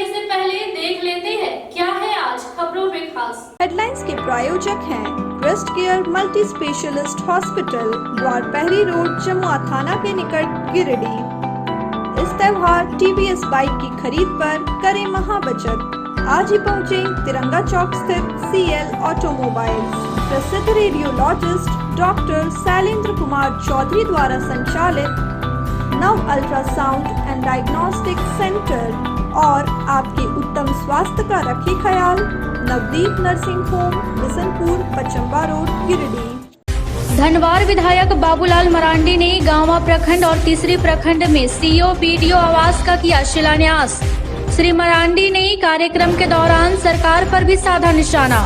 से पहले देख लेते हैं क्या है आज खबरों में खास। हेडलाइंस के प्रायोजक हैं quest care multi specialist hospital, Dwarpahari road, Jamua थाना के निकट, गिरिडीह। इस त्योहार टीवीएस बाइक की खरीद पर करें महाबचत। आज ही पहुँचे तिरंगा चौक स्थित CL ऑटोमोबाइल्स। प्रसिद्ध रेडियोलॉजिस्ट डॉक्टर शैलेंद्र कुमार चौधरी द्वारा संचालित नव अल्ट्रासाउंड एंड डायग्नोस्टिक सेंटर और आपके उत्तम स्वास्थ्य का रखे ख्याल। Navdeep nursing home, Bishanpur, Pachamba road, Giridih. Dhanwar विधायक बाबूलाल मरांडी ने गांवा प्रखंड और तीसरी प्रखंड में CO BDO आवास का किया शिलान्यास। श्री मरांडी ने कार्यक्रम के दौरान सरकार पर भी साधा निशाना।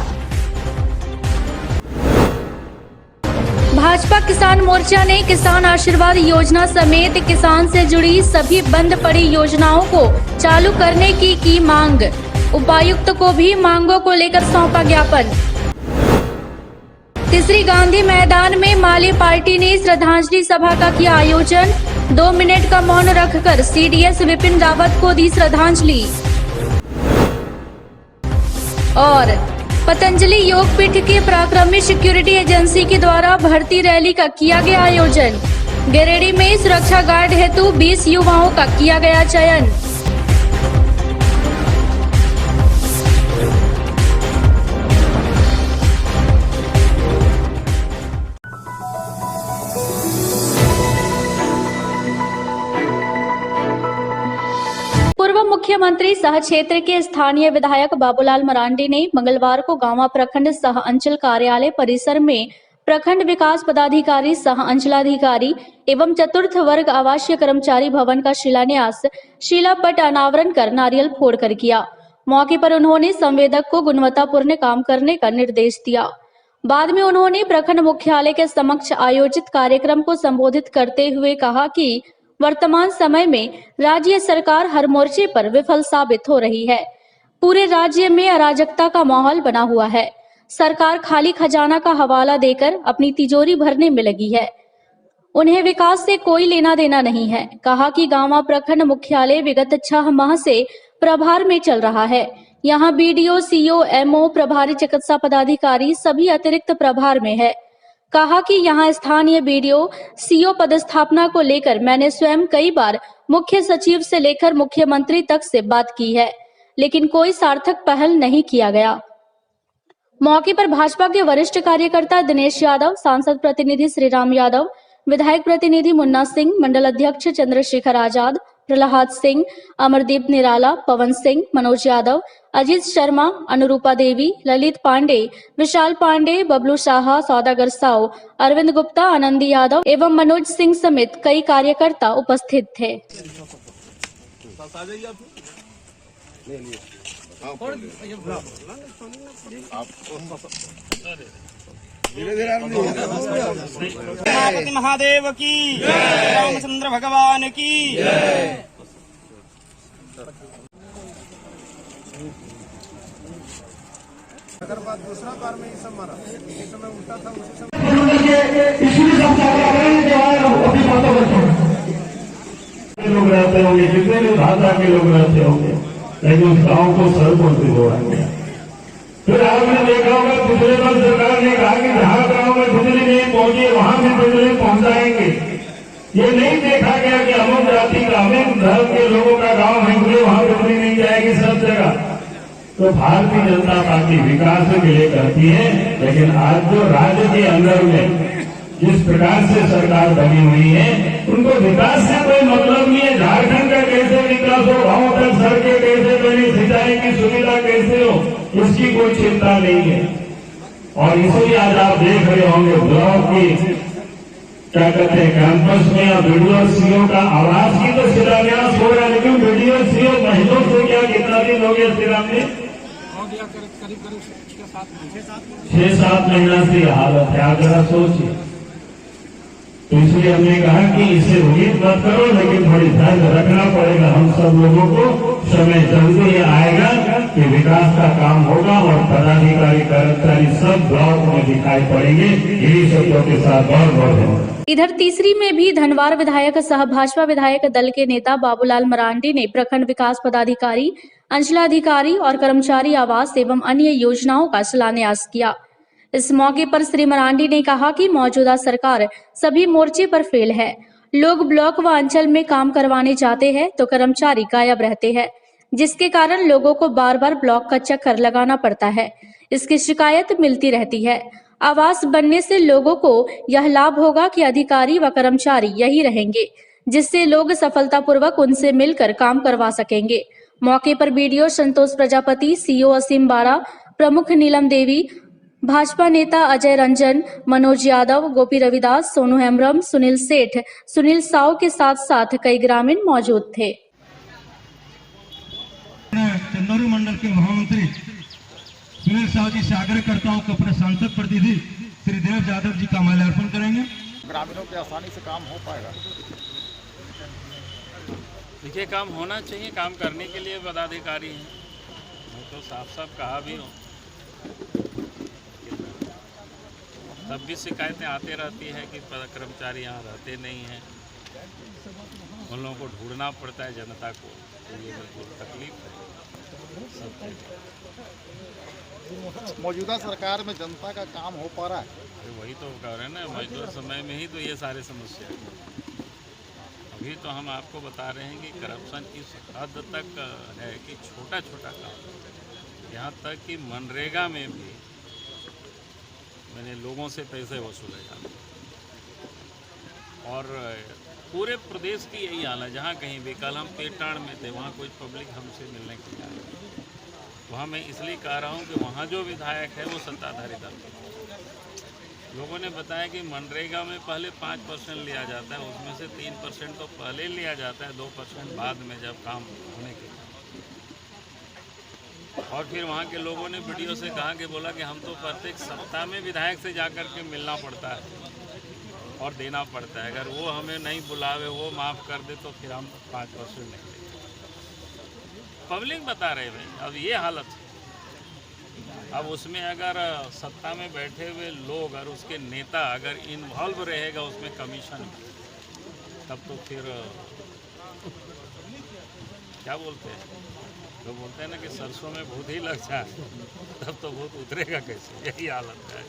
भाजपा किसान मोर्चा ने किसान आशीर्वाद योजना समेत किसान से जुड़ी सभी बंद पड़ी योजनाओं को चालू करने की मांग। उपायुक्त को भी मांगों को लेकर सौंपा ज्ञापन। तीसरी गांधी मैदान में माले पार्टी ने श्रद्धांजलि सभा का किया आयोजन। 2 मिनट का मौन रखकर CDS विपिन रावत को दी श्रद्धांजलि। और पतंजलि योगपीठ के पराक्रमी सिक्योरिटी एजेंसी के द्वारा भर्ती रैली का किया गया आयोजन। गिरिडीह में सुरक्षा गार्ड हेतु 20 युवाओं का किया गया चयन। पूर्व मुख्यमंत्री सह क्षेत्र के स्थानीय विधायक बाबूलाल मरांडी ने मंगलवार को गांवा प्रखंड सह अंचल कार्यालय परिसर में प्रखंड विकास पदाधिकारी सह अंचलाधिकारी एवं चतुर्थ वर्ग आवासीय कर्मचारी भवन का शिलान्यास शिलापट अनावरण कर नारियल फोड़कर किया। मौके पर उन्होंने संवेदक को गुणवत्तापूर्ण काम करने का निर्देश दिया। बाद में उन्होंने प्रखंड मुख्यालय के समक्ष आयोजित कार्यक्रम को संबोधित करते हुए कहा कि वर्तमान समय में राज्य सरकार हर मोर्चे पर विफल साबित हो रही है। पूरे राज्य में अराजकता का माहौल बना हुआ है। सरकार खाली खजाना का हवाला देकर अपनी तिजोरी भरने में लगी है। उन्हें विकास से कोई लेना देना नहीं है। कहा कि गांवा प्रखंड मुख्यालय विगत 6 माह से प्रभार में चल रहा है। यहाँ BDO, CO, MO, प्रभारी चिकित्सा पदाधिकारी सभी अतिरिक्त प्रभार में है। कहा कि यहाँ स्थानीय BDO, CO पदस्थापना को लेकर मैंने स्वयं कई बार मुख्य सचिव से लेकर मुख्यमंत्री तक से बात की है, लेकिन कोई सार्थक पहल नहीं किया गया। मौके पर भाजपा के वरिष्ठ कार्यकर्ता दिनेश यादव, सांसद प्रतिनिधि श्रीराम यादव, विधायक प्रतिनिधि मुन्ना सिंह, मंडल अध्यक्ष चंद्रशेखर आजाद, प्रहलाद सिंह, अमरदीप निराला, पवन सिंह, मनोज यादव, अजीत शर्मा, अनुरूपा देवी, ललित पांडे, विशाल पांडे, बबलू शाह, सौदागर साव, अरविंद गुप्ता, आनंदी यादव एवं मनोज सिंह समेत कई कार्यकर्ता उपस्थित थे। गणपति महादेव की, रामचंद्र भगवान की। अगर बात दूसरा बार में ही सब मारा, इस समय उल्टा था, उसी समय लोग रहते होंगे, जितने भी भाषा के लोग रहते होंगे, लेकिन उस गाँव को सड़कों से जोड़ेंगे। फिर आपने देखा होगा पिछले बार सरकार ने कहा कि जहाँ गाँव में बिजली नहीं पहुंची वहां भी बिजली पहुंचाएंगे। ये नहीं देखा गया कि अमुक जाति का, अमुक धर्म के लोगों का गाँव है, वहां बिजली नहीं जाएगी सब जगह। तो भारतीय जनता पार्टी विकास के लिए करती है, लेकिन आज जो राज्य के अंदर में जिस प्रकार से सरकार बनी हुई है, उनको विकास से कोई मतलब नहीं है। झारखंड का कैसे विकास हो, गाँव तक सड़कें कैसे बनी, सिंचाई की सुविधा कैसे हो, इसकी कोई चिंता नहीं है। और इसलिए आज आप देख रहे होंगे ब्लॉक की क्या कहते हैं कैंपस में या BDO, CO का आवास की तो शिलान्यास हो रहा है, लेकिन BDO, CO महीनों से क्या कितना दिन हो गया शिलान्यास? 6-7 महीना से हालत है। आप जरा सोचिए। तो इसलिए हमने कहा कि इसे उम्मीद मत करो, लेकिन थोड़ी ध्यान रखना पड़ेगा हम सब लोगों को। समय जल्दी आएगा। कि विकास का काम होगा और पदाधिकारी कर्मचारी सब ब्लॉक में दिखाई पड़ेंगे। यही शब्दों के साथ बहुत बहुत धन्यवाद। इधर तीसरी में भी धनवार विधायक सह भाजपा विधायक दल के नेता बाबूलाल मरांडी ने प्रखंड विकास पदाधिकारी, अंचलाधिकारी और कर्मचारी आवास एवं अन्य योजनाओं का शिलान्यास किया। इस मौके पर श्री मरांडी ने कहा कि मौजूदा सरकार सभी मोर्चे पर फेल है। लोग ब्लॉक व अंचल में काम करवाने जाते हैं तो कर्मचारी गायब रहते हैं, जिसके कारण लोगों को बार बार ब्लॉक का चक्कर लगाना पड़ता है। इसकी शिकायत मिलती रहती है। आवास बनने से लोगों को यह लाभ होगा कि अधिकारी व कर्मचारी यही रहेंगे, जिससे लोग सफलतापूर्वक उनसे मिलकर काम करवा सकेंगे। मौके पर बीडीओ संतोष प्रजापति, सीओ असीम बाड़ा, प्रमुख नीलम देवी, भाजपा नेता अजय रंजन, मनोज यादव, गोपी रविदास, सोनू हेम्ब्रम, सुनील सेठ, सुनील साव के साथ साथ कई ग्रामीण मौजूद थे। चंदौली मंडल के महामंत्री सुनील साव जी से आग्रह करता हूँ कि अपने सांसद प्रतिनिधि श्री देव यादव जी का माल्यार्पण करेंगे। ग्रामीणों के आसानी से काम हो पाएगा। देखिए, काम होना चाहिए, काम करने के लिए पदाधिकारी हैं। मैं तो साफ साफ कहा भी हूँ, तब भी शिकायतें आती रहती है कि कर्मचारी यहाँ रहते नहीं हैं, उन लोगों को ढूंढना पड़ता है जनता को, तो ये बिल्कुल तकलीफ है सबके। मौजूदा सरकार में जनता का काम हो पा रहा है? वही तो कह रहे हैं ना, मौजूदा समय में ही तो ये सारे समस्या है। अभी तो हम आपको बता रहे हैं कि करप्शन इस हद तक है कि छोटा छोटा काम, यहाँ तक कि मनरेगा में भी मैंने लोगों से पैसे वसूले जाते और पूरे प्रदेश की यही हाल है। जहाँ कहीं भी, कल हम पेटाड़ में थे, वहाँ कोई पब्लिक हमसे मिलने के लिए आई। वहाँ मैं इसलिए कह रहा हूँ कि वहाँ जो विधायक है वो सत्ताधारी दल के लोगों ने बताया कि मनरेगा में पहले 5% लिया जाता है, उसमें से 3% तो पहले लिया जाता है, 2% बाद में जब काम होने के बाद। और फिर वहाँ के लोगों ने वीडियो से कहा कि बोला कि हम तो प्रत्येक सप्ताह में विधायक से जाकर के मिलना पड़ता है और देना पड़ता है, अगर वो हमें नहीं बुलावे, वो माफ़ कर दे तो फिर हम 5% नहीं देंगे। पब्लिक बता रहे भाई, अब ये हालत है। अब उसमें अगर सत्ता में बैठे हुए लोग और उसके नेता अगर इन्वॉल्व रहेगा उसमें कमीशन, तब तो फिर क्या बोलते हैं, तो बोलते हैं ना कि सरसों में भूत ही लग जाए, तब तो भूत उतरेगा कैसे, यही हालत है।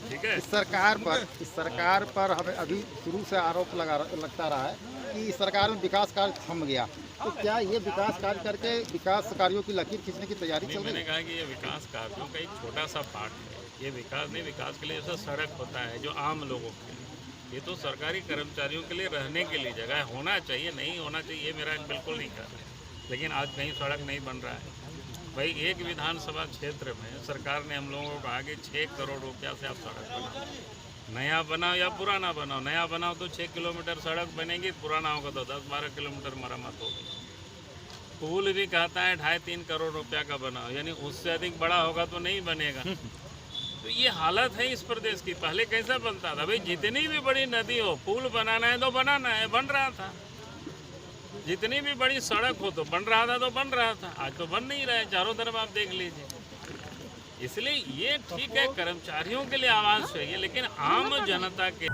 ठीक है, इस सरकार पर हमें अभी शुरू से आरोप लगता रहा है कि इस सरकार में विकास कार्य थम गया, तो क्या ये विकास कार्य करके विकास कार्यों की लकीर खींचने की तैयारी चल रही है? मैंने कहा कि ये विकास कार्यों का एक छोटा सा पार्ट है। ये विकास नहीं, विकास के लिए जैसा सड़क होता है जो आम लोगों के लिए, ये तो सरकारी कर्मचारियों के लिए रहने के लिए जगह होना चाहिए, नहीं होना चाहिए, ये मेरा बिल्कुल नहीं कह रहा है। लेकिन आज कहीं सड़क नहीं बन रहा है भाई। एक विधानसभा क्षेत्र में सरकार ने हम लोगों को कहा कि 6 करोड़ रुपया से आप सड़क बनाओ, नया बनाओ या पुराना बनाओ। नया बनाओ तो 6 किलोमीटर सड़क बनेगी, पुराना होगा तो 10-12 किलोमीटर मरम्मत होगी। पुल भी कहता है 2.5-3 करोड़ रुपया का बनाओ, यानी उससे अधिक बड़ा होगा तो नहीं बनेगा। तो ये हालत है इस प्रदेश की। पहले कैसा बनता था भाई, जितनी भी बड़ी नदी हो, पुल बनाना है तो बनाना है, बन रहा था। जितनी भी बड़ी सड़क हो तो बन रहा था, तो बन रहा था। आज तो बन नहीं रहा है, चारों तरफ आप देख लीजिए। इसलिए ये ठीक है, कर्मचारियों के लिए आवाज चाहिए, लेकिन आम जनता के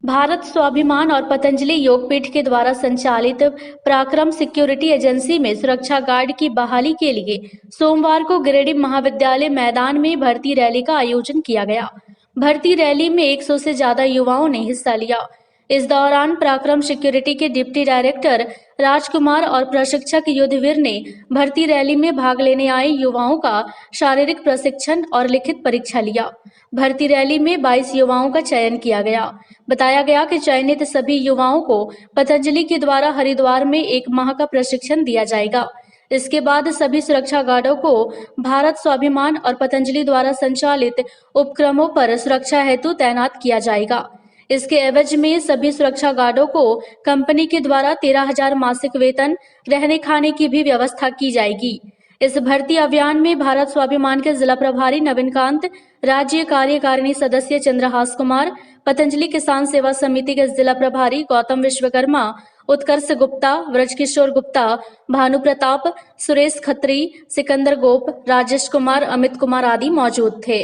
भारत स्वाभिमान और पतंजलि योगपीठ के द्वारा संचालित पराक्रम सिक्योरिटी एजेंसी में सुरक्षा गार्ड की बहाली के लिए सोमवार को गिरिडीह महाविद्यालय मैदान में भर्ती रैली का आयोजन किया गया। भर्ती रैली में 100 से ज्यादा युवाओं ने हिस्सा लिया। इस दौरान पराक्रम सिक्योरिटी के डिप्टी डायरेक्टर राजकुमार और प्रशिक्षक युद्धवीर ने भर्ती रैली में भाग लेने आए युवाओं का शारीरिक प्रशिक्षण और लिखित परीक्षा लिया। भर्ती रैली में 22 युवाओं का चयन किया गया। बताया गया कि चयनित सभी युवाओं को पतंजलि के द्वारा हरिद्वार में 1 माह का प्रशिक्षण दिया जाएगा। इसके बाद सभी सुरक्षा गार्डों को भारत स्वाभिमान और पतंजलि द्वारा संचालित उपक्रमों पर सुरक्षा हेतु तैनात किया जाएगा। इसके एवज में सभी सुरक्षा गार्डों को कंपनी के द्वारा 13,000 मासिक वेतन, रहने खाने की भी व्यवस्था की जाएगी। इस भर्ती अभियान में भारत स्वाभिमान के जिला प्रभारी नवीन कांत, राज्य कार्यकारिणी सदस्य चंद्रहास कुमार, पतंजलि किसान सेवा समिति के जिला प्रभारी गौतम विश्वकर्मा, उत्कर्ष गुप्ता, व्रजकिशोर गुप्ता, भानु प्रताप, सुरेश खत्री, सिकंदर गोप, राजेश कुमार, अमित कुमार आदि मौजूद थे।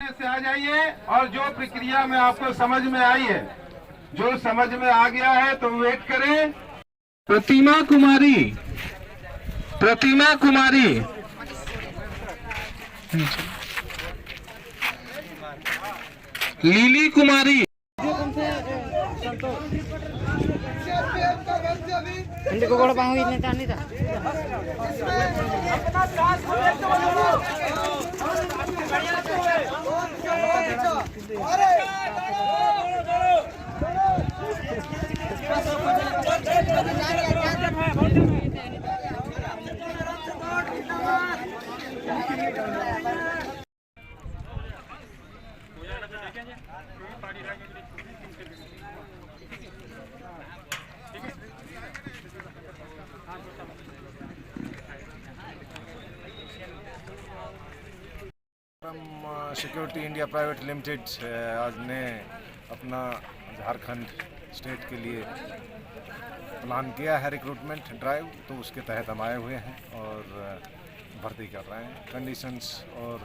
से आ जाइए और जो प्रक्रिया में आपको समझ में आई है, जो समझ में आ गया है तो वेट करें। प्रतिमा कुमारी, लीली कुमारी, सिक्योरिटी इंडिया प्राइवेट लिमिटेड आज ने अपना झारखंड स्टेट के लिए प्लान किया है रिक्रूटमेंट ड्राइव, तो उसके तहत हम आए हुए हैं और भर्ती कर रहे हैं। कंडीशंस और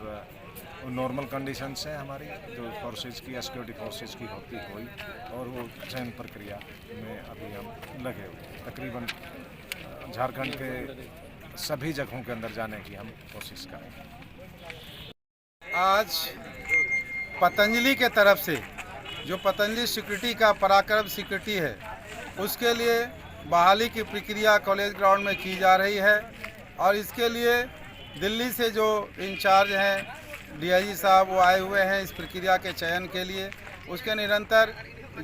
नॉर्मल कंडीशंस हैं हमारी, जो फोर्सेज की या सिक्योरिटी फोर्सेज की होती हुई, और वो चयन प्रक्रिया में अभी हम लगे हुए। तकरीबन झारखंड के सभी जगहों के अंदर जाने की हम कोशिश करेंगे। आज पतंजलि के तरफ से जो पतंजलि सिक्योरिटी का पराक्रम सिक्योरिटी है, उसके लिए बहाली की प्रक्रिया कॉलेज ग्राउंड में की जा रही है और इसके लिए दिल्ली से जो इंचार्ज हैं डीआईजी साहब, वो आए हुए हैं इस प्रक्रिया के चयन के लिए। उसके निरंतर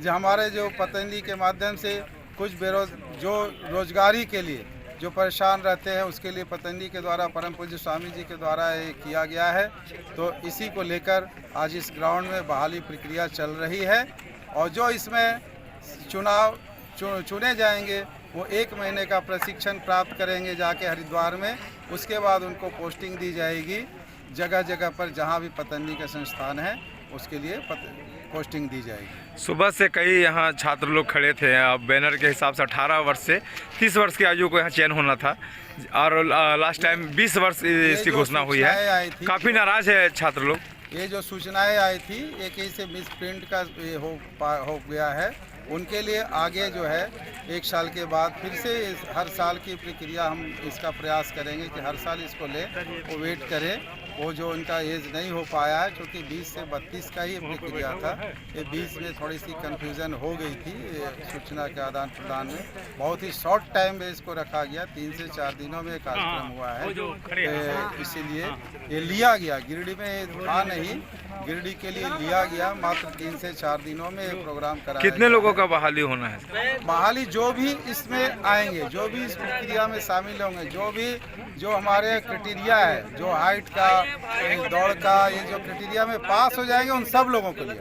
हमारे जो पतंजलि के माध्यम से कुछ जो रोजगारी के लिए जो परेशान रहते हैं, उसके लिए पतंजलि के द्वारा परम पूज्य स्वामी जी के द्वारा ये किया गया है। तो इसी को लेकर आज इस ग्राउंड में बहाली प्रक्रिया चल रही है और जो इसमें चुने जाएंगे वो 1 महीने का प्रशिक्षण प्राप्त करेंगे जाके हरिद्वार में। उसके बाद उनको पोस्टिंग दी जाएगी जगह जगह पर जहाँ भी पतंजलि के संस्थान है, उसके लिए पोस्टिंग दी जाएगी। सुबह से कई यहाँ छात्र लोग खड़े थे। अब बैनर के हिसाब से 18 वर्ष से 30 वर्ष की आयु को यहाँ चयन होना था और लास्ट टाइम 20 वर्ष इसकी घोषणा हुई है। काफ़ी नाराज है छात्र लोग। ये जो सूचनाएं आई थी, ये कहीं से मिस प्रिंट का हो गया है। उनके लिए आगे जो है 1 साल के बाद फिर से हर साल की प्रक्रिया हम इसका प्रयास करेंगे कि हर साल इसको ले वो वेट करें। वो जो उनका एज नहीं हो पाया है, क्योंकि 20 से 32 का ही प्रक्रिया था, ये 20 में थोड़ी सी कन्फ्यूज़न हो गई थी सूचना के आदान प्रदान में। बहुत ही शॉर्ट टाइम में इसको रखा गया, 3 से 4 दिनों में कार्यक्रम हुआ है। इसीलिए ये लिया गया, गिरिडीह में था नहीं, गिरिडीह के लिए लिया गया। मात्र 3 से 4 दिनों में प्रोग्राम करा। कितने लोगों का बहाली होना है? बहाली जो भी इसमें आएंगे, जो भी इस प्रक्रिया में शामिल होंगे, जो हमारे क्राइटेरिया है, जो हाइट का, दौड़ का, ये जो क्राइटेरिया में पास हो जाएंगे, उन सब लोगों के लिए।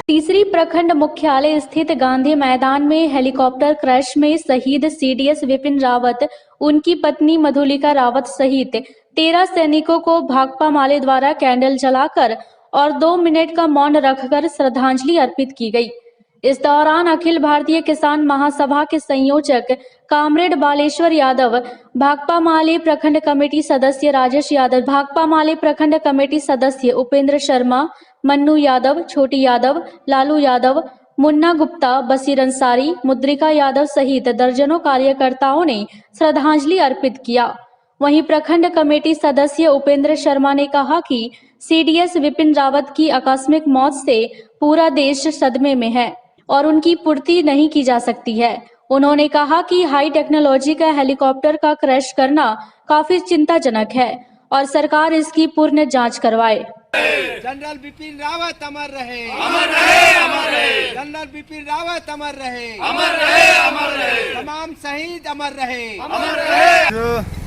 तीसरी प्रखंड मुख्यालय स्थित गांधी मैदान में हेलीकॉप्टर क्रैश में शहीद सीडीएस विपिन रावत, उनकी पत्नी मधुलिका रावत सहित 13 सैनिकों को भाकपा माले द्वारा कैंडल जलाकर और 2 मिनट का मौन रखकर श्रद्धांजलि अर्पित की गई। इस दौरान अखिल भारतीय किसान महासभा के संयोजक कामरेड बालेश्वर यादव, भाकपा माले प्रखंड कमेटी सदस्य राजेश यादव, भाकपा माले प्रखंड कमेटी सदस्य उपेंद्र शर्मा, मन्नू यादव, छोटी यादव, लालू यादव, मुन्ना गुप्ता, बशीर अंसारी, मुद्रिका यादव सहित दर्जनों कार्यकर्ताओं ने श्रद्धांजलि अर्पित किया। वहीं प्रखंड कमेटी सदस्य उपेंद्र शर्मा ने कहा कि सीडीएस विपिन रावत की आकस्मिक मौत से पूरा देश सदमे में है और उनकी पूर्ति नहीं की जा सकती है। उन्होंने कहा कि हाई टेक्नोलॉजी का हेलीकॉप्टर का क्रैश करना काफी चिंताजनक है और सरकार इसकी पूर्ण जांच करवाए। जनरल बिपिन रावत अमर रहे, अमर रहे, अमर रहे। जनरल बिपिन रावत अमर रहे, अमर रहे, अमर रहे। तमाम शहीद अमर रहे, अमर रहे।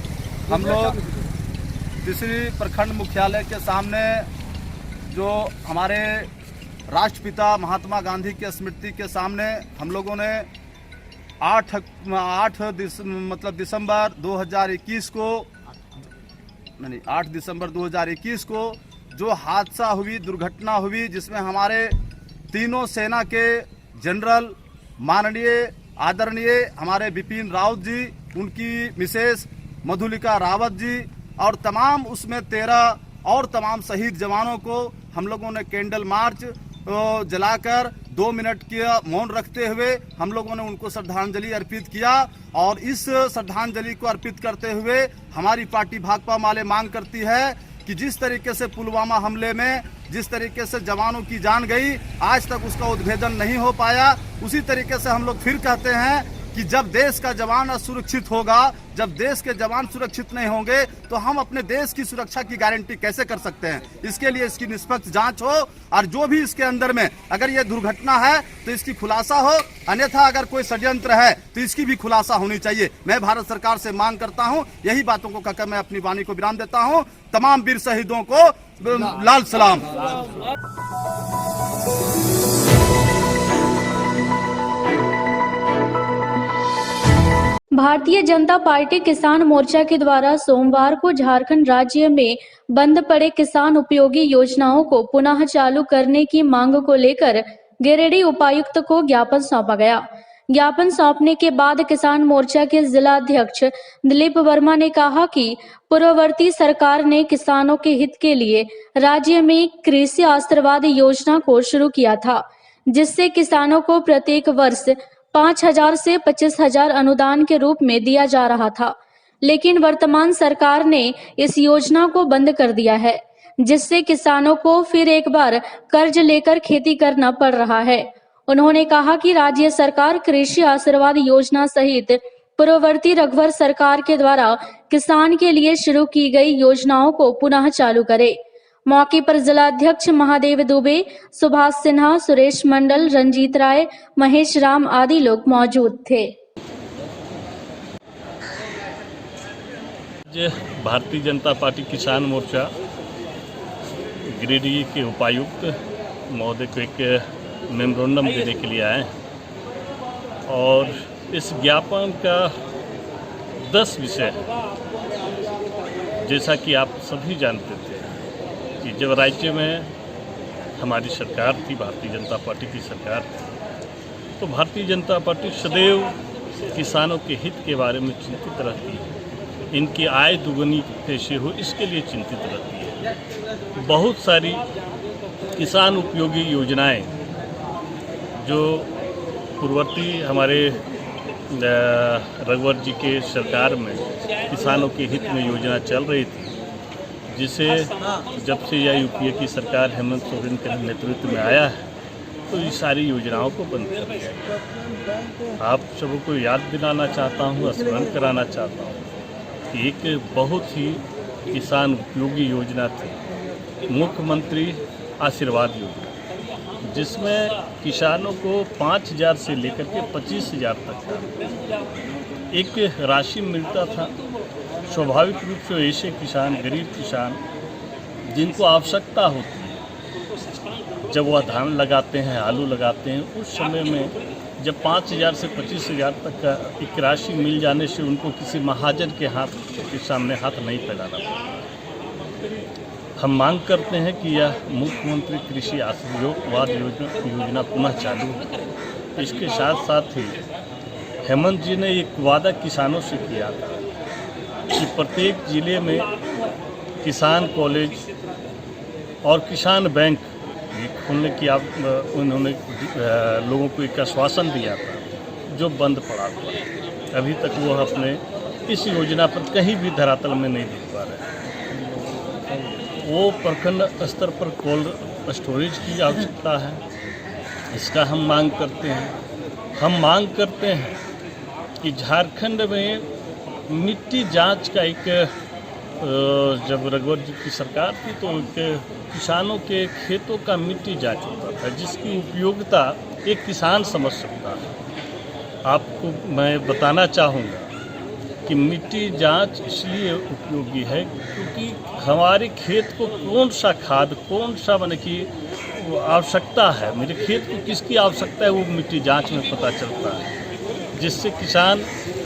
हम लोग तीसरी प्रखंड मुख्यालय के सामने जो हमारे राष्ट्रपिता महात्मा गांधी के स्मृति के सामने हम लोगों ने 8 दिसंबर 2021 को जो हादसा हुई, दुर्घटना हुई, जिसमें हमारे तीनों सेना के जनरल माननीय आदरणीय हमारे बिपिन रावत जी, उनकी मिसेस मधुलिका रावत जी और तमाम उसमें 13 और तमाम शहीद जवानों को हम लोगों ने कैंडल मार्च जलाकर 2 मिनट का मौन रखते हुए हम लोगों ने उनको श्रद्धांजलि अर्पित किया। और इस श्रद्धांजलि को अर्पित करते हुए हमारी पार्टी भाकपा माले मांग करती है कि जिस तरीके से पुलवामा हमले में जिस तरीके से जवानों की जान गई, आज तक उसका उद्भेदन नहीं हो पाया, उसी तरीके से हम लोग फिर कहते हैं कि जब देश का जवान असुरक्षित होगा, जब देश के जवान सुरक्षित नहीं होंगे तो हम अपने देश की सुरक्षा की गारंटी कैसे कर सकते हैं। इसके लिए इसकी निष्पक्ष जांच हो और जो भी इसके अंदर में अगर ये दुर्घटना है तो इसकी खुलासा हो, अन्यथा अगर कोई षड्यंत्र है तो इसकी भी खुलासा होनी चाहिए। मैं भारत सरकार से मांग करता हूं, यही बातों को कहकर मैं अपनी वाणी को विराम देता हूं। तमाम वीर शहीदों को लाल सलाम। भारतीय जनता पार्टी किसान मोर्चा के द्वारा सोमवार को झारखंड राज्य में बंद पड़े किसान उपयोगी योजनाओं को पुनः चालू करने की मांग को लेकर गिरिडीह उपायुक्त को ज्ञापन सौंपा गया। ज्ञापन सौंपने के बाद किसान मोर्चा के जिला अध्यक्ष दिलीप वर्मा ने कहा कि पूर्ववर्ती सरकार ने किसानों के हित के लिए राज्य में कृषि आशीर्वाद योजना को शुरू किया था, जिससे किसानों को प्रत्येक वर्ष 5,000 से 25,000 अनुदान के रूप में दिया जा रहा था। लेकिन वर्तमान सरकार ने इस योजना को बंद कर दिया है, जिससे किसानों को फिर एक बार कर्ज लेकर खेती करना पड़ रहा है। उन्होंने कहा कि राज्य सरकार कृषि आशीर्वाद योजना सहित पूर्ववर्ती रघुवर सरकार के द्वारा किसान के लिए शुरू की गई योजनाओं को पुनः चालू करे। मौके पर जिला अध्यक्ष महादेव दुबे, सुभाष सिन्हा, सुरेश मंडल, रंजीत राय, महेश राम आदि लोग मौजूद थे। भारतीय जनता पार्टी किसान मोर्चा गिरिडीह के उपायुक्त महोदय को एक मेमोरेंडम देने के लिए आए और इस ज्ञापन का 10 विषय है। जैसा कि आप सभी जानते थे कि जब राज्य में हमारी सरकार थी, भारतीय जनता पार्टी की सरकार थी, तो भारतीय जनता पार्टी सदैव किसानों के हित के बारे में चिंतित रहती है, इनकी आय दुगनी कैसे हो इसके लिए चिंतित रहती है। बहुत सारी किसान उपयोगी योजनाएं जो पूर्ववर्ती हमारे रघुवर जी के सरकार में किसानों के हित में योजना चल रही थी, जिसे जब से यह यूपीए की सरकार हेमंत सोरेन के नेतृत्व में आया है तो ये सारी योजनाओं को बंद कर दिया गया। आप सबको को याद दिलाना चाहता हूँ, स्मरण कराना चाहता हूँ कि एक बहुत ही किसान उपयोगी योजना थी, मुख्यमंत्री आशीर्वाद योजना, जिसमें किसानों को 5,000 से लेकर के 25,000 तक का एक राशि मिलता था। स्वाभाविक रूप से ऐसे किसान, गरीब किसान जिनको आवश्यकता होती है, जब वह धान लगाते हैं, आलू लगाते हैं, उस समय में जब 5,000 से 25,000 तक का एक राशि मिल जाने से उनको किसी महाजन के सामने हाथ नहीं फैलाना पड़ता। हम मांग करते हैं कि यह मुख्यमंत्री कृषि आशीर्वाद योजना पुनः चालू हो। इसके साथ साथ ही हेमंत जी ने एक वादा किसानों से किया था कि प्रत्येक जिले में किसान कॉलेज और किसान बैंक खोलने की उन्होंने लोगों को एक आश्वासन दिया था, जो बंद पड़ा हुआ है। अभी तक वो अपने इस योजना पर कहीं भी धरातल में नहीं दिख पा रहे। वो प्रखंड स्तर पर कोल्ड स्टोरेज की आवश्यकता है, इसका हम मांग करते हैं। हम मांग करते हैं कि झारखंड में मिट्टी जांच का एक, जब रघुवर जी की सरकार थी तो किसानों के खेतों का मिट्टी जांच होता था, जिसकी उपयोगिता एक किसान समझ सकता है। आपको मैं बताना चाहूँगा कि मिट्टी जांच इसलिए उपयोगी है क्योंकि हमारे खेत को कौन सा खाद, कौन सा माने कि आवश्यकता है, मेरे खेत को किसकी आवश्यकता है वो मिट्टी जांच में पता चलता है, जिससे किसान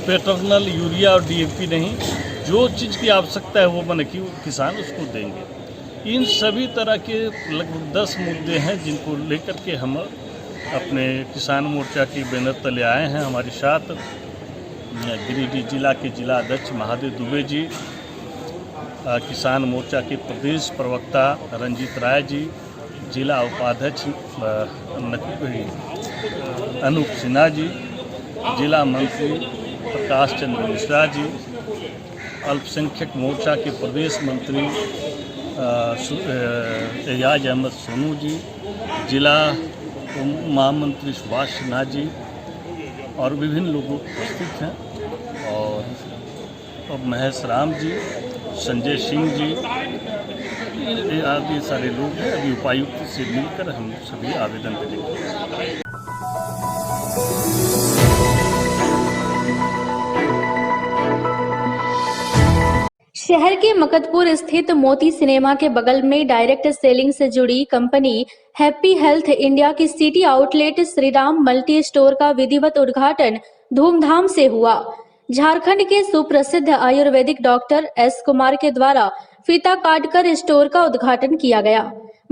पेट्रोल, यूरिया और डीएपी नहीं, जो चीज़ की आवश्यकता है वो बने कि किसान उसको देंगे। इन सभी तरह के लगभग 10 मुद्दे हैं जिनको लेकर के हम अपने किसान मोर्चा के बैनर तले आए हैं। हमारे साथ गिरिडीह जिला के जिला अध्यक्ष महादेव दुबे जी, किसान मोर्चा के प्रदेश प्रवक्ता रंजीत राय जी, जिला उपाध्यक्ष अनूप सिन्हा जी, जिला मंत्री प्रकाश चंद्र मिश्रा जी, अल्पसंख्यक मोर्चा के प्रदेश मंत्री एजाज अहमद सोनू जी, जिला महामंत्री सुभाष सिन्हा जी और विभिन्न लोग उपस्थित हैं, और महेश राम जी, संजय सिंह जी आदि सारे लोग हैं। अभी उपायुक्त से मिलकर हम सभी आवेदन करेंगे। शहर के मकतपुर स्थित मोती सिनेमा के बगल में डायरेक्ट सेलिंग से जुड़ी कंपनी हैप्पी हेल्थ इंडिया की city outlet Shriram multi store का विधिवत उद्घाटन धूमधाम से हुआ। झारखंड के सुप्रसिद्ध आयुर्वेदिक डॉक्टर एस कुमार के द्वारा फीता काटकर स्टोर का उद्घाटन किया गया।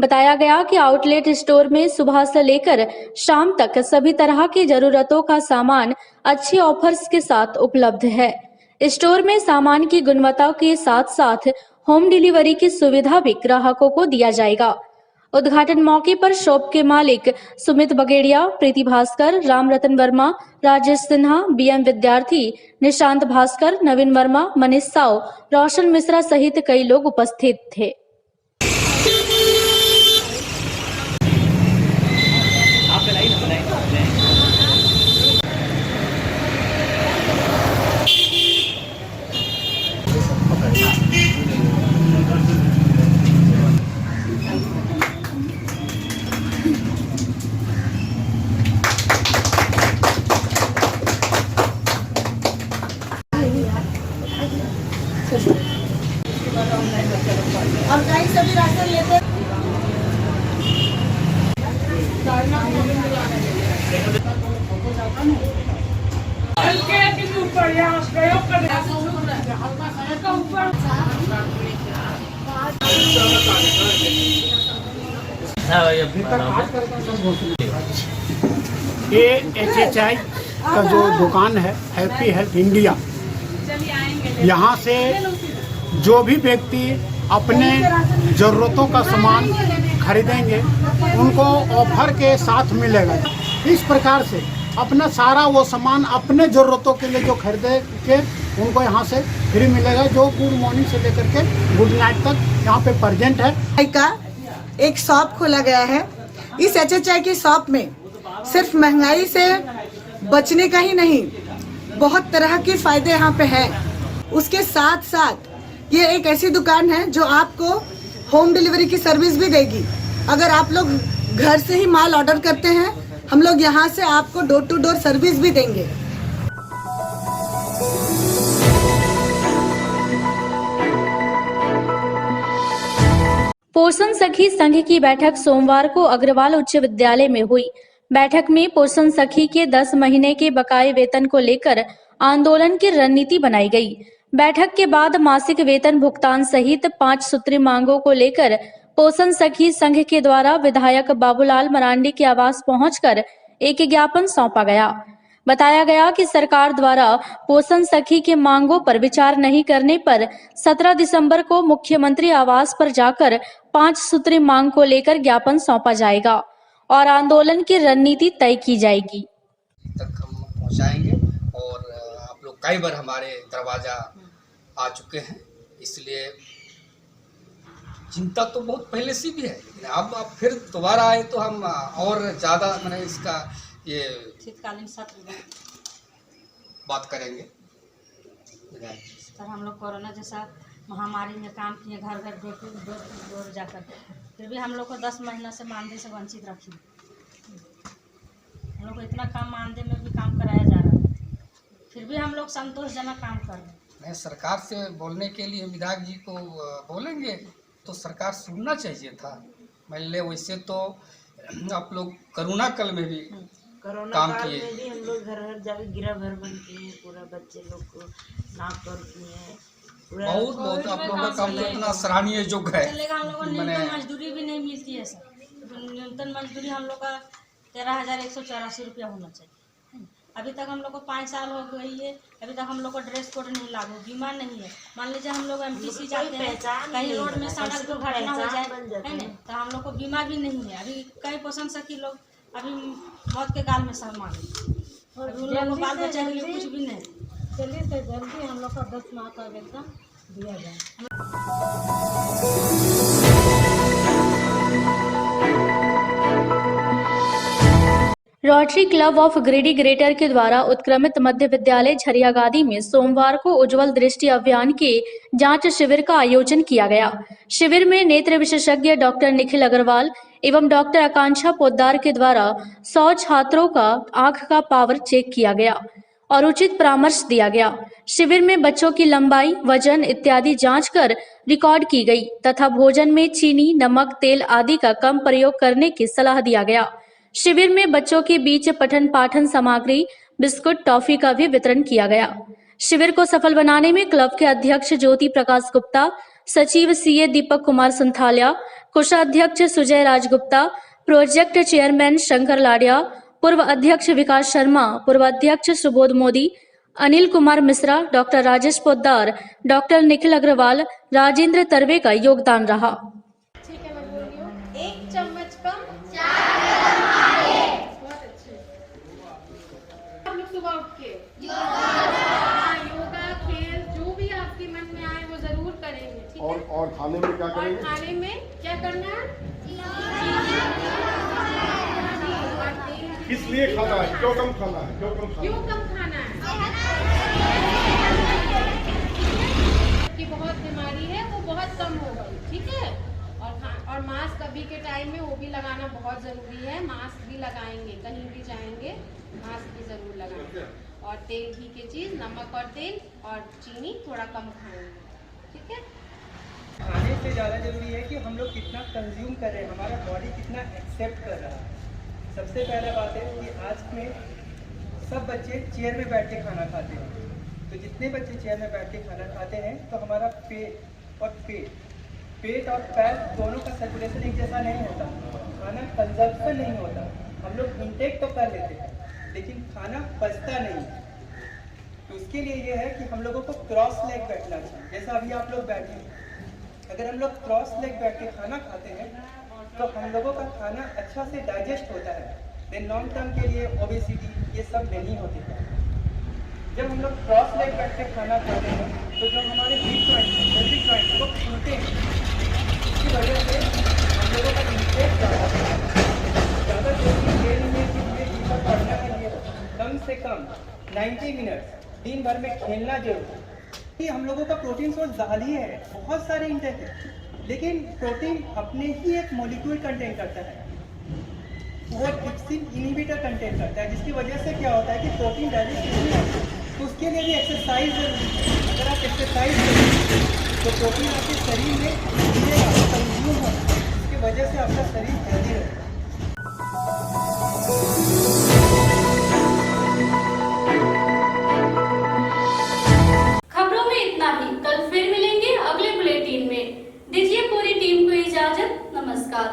बताया गया कि आउटलेट स्टोर में सुबह से लेकर शाम तक सभी तरह की जरूरतों का सामान अच्छे ऑफर्स के साथ उपलब्ध है। स्टोर में सामान की गुणवत्ता के साथ साथ होम डिलीवरी की सुविधा भी ग्राहकों को दिया जाएगा। उद्घाटन मौके पर शॉप के मालिक सुमित बगेड़िया, प्रीति भास्कर, राम रतन वर्मा, राजेश सिन्हा, बीएम विद्यार्थी, निशांत भास्कर, नवीन वर्मा, मनीष साव, रोशन मिश्रा सहित कई लोग उपस्थित थे। और कहीं सभी राशन लेते ये HHI का जो दुकान है हैप्पी हेल्थ इंडिया, यहाँ से जो भी व्यक्ति अपने ज़रूरतों का सामान खरीदेंगे उनको ऑफर के साथ मिलेगा। इस प्रकार से अपना सारा वो सामान अपने ज़रूरतों के लिए जो खरीदे के उनको यहाँ से फ्री मिलेगा, जो गुड मॉर्निंग से लेकर के गुड नाइट तक यहाँ पे प्रेजेंट है। का एक शॉप खोला गया है। इस HHI की शॉप में सिर्फ महंगाई से बचने का ही नहीं, बहुत तरह के फायदे यहाँ पे हैं। उसके साथ साथ ये एक ऐसी दुकान है जो आपको होम डिलीवरी की सर्विस भी देगी। अगर आप लोग घर से ही माल ऑर्डर करते हैं, हम लोग यहाँ से आपको डोर टू डोर सर्विस भी देंगे। पोषण सखी संघ की बैठक सोमवार को अग्रवाल उच्च विद्यालय में हुई। बैठक में पोषण सखी के 10 महीने के बकाये वेतन को लेकर आंदोलन की रणनीति बनाई गई। बैठक के बाद मासिक वेतन भुगतान सहित 5 सूत्री मांगों को लेकर पोषण सखी संघ के द्वारा विधायक बाबूलाल मरांडी के आवास पहुंचकर एक ज्ञापन सौंपा गया। बताया गया कि सरकार द्वारा पोषण सखी के मांगों पर विचार नहीं करने पर 17 दिसंबर को मुख्यमंत्री आवास पर जाकर 5 सूत्री मांग को लेकर ज्ञापन सौंपा जाएगा और आंदोलन की रणनीति तय की जाएगी। तक हम पहुंचाएंगे और आप लोग कई बार हमारे दरवाजा आ चुके हैं, इसलिए चिंता तो बहुत पहले से भी है, लेकिन अब फिर दोबारा आए तो हम और ज़्यादा मैंने इसका ये शीतकालीन सत्र बात करेंगे। सर, हम लोग कोरोना जैसा महामारी में काम किए, घर घर डोर जाकर, फिर भी हम लोग को 10 महीना से मानदेय से वंचित रखी। हम लोग को इतना काम मानदेय में भी काम कराया जा रहा है, फिर भी हम लोग संतोषजनक काम कर रहे हैं। मैं सरकार से बोलने के लिए विधायक जी को बोलेंगे तो सरकार सुनना चाहिए था, मान लीजिए वैसे तो आप लोग कोरोना काल में भी काम किए, भी हम लोग घर घर जाके गिरा भर बन किए, पूरा बच्चे लोग को नाप तोड़ किए, बहुत बहुत आप लोगों का काम तो इतना सराहनीय योग्य है। हम लोग को न्यूनतम मजदूरी भी नहीं मिलती है सर। न्यूनतम मजदूरी हम लोग का 13,184 रुपया होना चाहिए। अभी तक हम लोग को 5 साल हो गई है, अभी तक हम लोग को ड्रेस कोड नहीं लागू, बीमा नहीं है। मान लीजिए हम लोग MTC जाते हैं, कहीं रोड में सड़क दुर्घटना हो जाए है ना, तो हम लोग को बीमा भी नहीं है। अभी कई पोषण सखी लोग अभी मौत के गाल में सब मांगे, और उन लोगों को बाल बच्चे के लिए कुछ भी नहीं। जल्दी से जल्दी हम लोग का 10 माह का वेतन दिया जाए। Rotary club of Giridih greater के द्वारा उत्क्रमित मध्य विद्यालय झरियागादी में सोमवार को उज्जवल दृष्टि अभियान के जांच शिविर का आयोजन किया गया। शिविर में नेत्र विशेषज्ञ डॉक्टर निखिल अग्रवाल एवं डॉक्टर आकांक्षा पोद्दार के द्वारा 100 छात्रों का आंख का पावर चेक किया गया और उचित परामर्श दिया गया। शिविर में बच्चों की लंबाई, वजन इत्यादि जांच कर रिकॉर्ड की गई तथा भोजन में चीनी, नमक, तेल आदि का कम प्रयोग करने की सलाह दिया गया। शिविर में बच्चों के बीच पठन पाठन सामग्री, बिस्कुट, टॉफी का भी वितरण किया गया। शिविर को सफल बनाने में क्लब के अध्यक्ष ज्योति प्रकाश गुप्ता, सचिव CA दीपक कुमार संथालिया, कोषाध्यक्ष सुजय राजगुप्ता, प्रोजेक्ट चेयरमैन शंकर लाडिया, पूर्व अध्यक्ष विकास शर्मा, पूर्व अध्यक्ष सुबोध मोदी, अनिल कुमार मिश्रा, डॉक्टर राजेश पोद्दार, डॉक्टर निखिल अग्रवाल, राजेंद्र तरवे का योगदान रहा। ठीक है, मैं बोल रही हूँ। 1 चम्मच कम बहुत अच्छे। आप लोग सुबह उठ के योगा, खेल, जो भी आपके मन में आए वो जरूर करेंगे, ठीक है? और खाने में क्या करेंगे? और खाने में क्या करना है? किस लिए खाना है? क्यों कम खाना है? क्यों कम खाना है? कि बहुत बीमारी है वो बहुत कम हो गई, ठीक है? और मास्क अभी के टाइम में वो भी लगाना बहुत ज़रूरी है। मास्क भी लगाएंगे, कहीं भी जाएंगे मास्क भी ज़रूर लगाएंगे। और तेल घी की चीज़, नमक और तेल और चीनी थोड़ा कम खाएंगे, ठीक है? खाने से ज़्यादा ज़रूरी है कि हम लोग कितना कंज्यूम कर रहे हैं, हमारा बॉडी कितना एक्सेप्ट कर रहा है। सबसे पहला बात है कि आज में सब बच्चे चेयर में बैठ के खाना खाते हैं। तो जितने बच्चे चेयर में बैठ के खाना खाते हैं तो हमारा पेट और पैर दोनों का सर्कुलेशन एक जैसा नहीं होता, खाना कंजप्शन नहीं होता। हम लोग इंटेक तो कर लेते हैं लेकिन खाना पचता नहीं। तो उसके लिए ये है कि हम लोगों को क्रॉस लेग बैठना चाहिए। जैसा अभी आप लोग बैठे हैं, अगर हम लोग क्रॉस लेग बैठ के खाना खाते हैं तो हम लोगों का खाना अच्छा से डाइजेस्ट होता है। देन लॉन्ग टर्म के लिए ओबेसिटी ये सब नहीं होती है। जब हम लोग क्रॉस लेग बैठ के खाना खाते हैं तो जो हमारे हिप जॉइंट वो खुलते हैं, इसकी वजह से हम लोगों का इंटेक ज़्यादा जरूरी ये नहीं है कि मुझे ईसा पढ़ना है। ये कम से कम 90 मिनट दिन भर में खेलना जरूर। कि हम लोगों का प्रोटीन सोर्स ज़्यादा ही है, बहुत सारे इंटेक है, लेकिन प्रोटीन अपने ही एक मॉलिक्यूल कंटेन करता है, वो ट्रिप्सिन इनहिबिटर कंटेन करता है, जिसकी वजह से क्या होता है कि प्रोटीन डाइजेस्ट नहीं होता। तो उसके लिए भी एक्सरसाइज जरूरी है। अगर आप एक्सरसाइज करेंगे तो प्रोटीन आपके शरीर में मिलेगा, कंज्यूम होगा, इसकी वजह से आपका शरीर हेल्दी रहेगा। खबरों में इतना ही। कल फिर मिलेंगे अगले बुलेटिन में। दीजिए पूरी टीम को इजाजत। नमस्कार।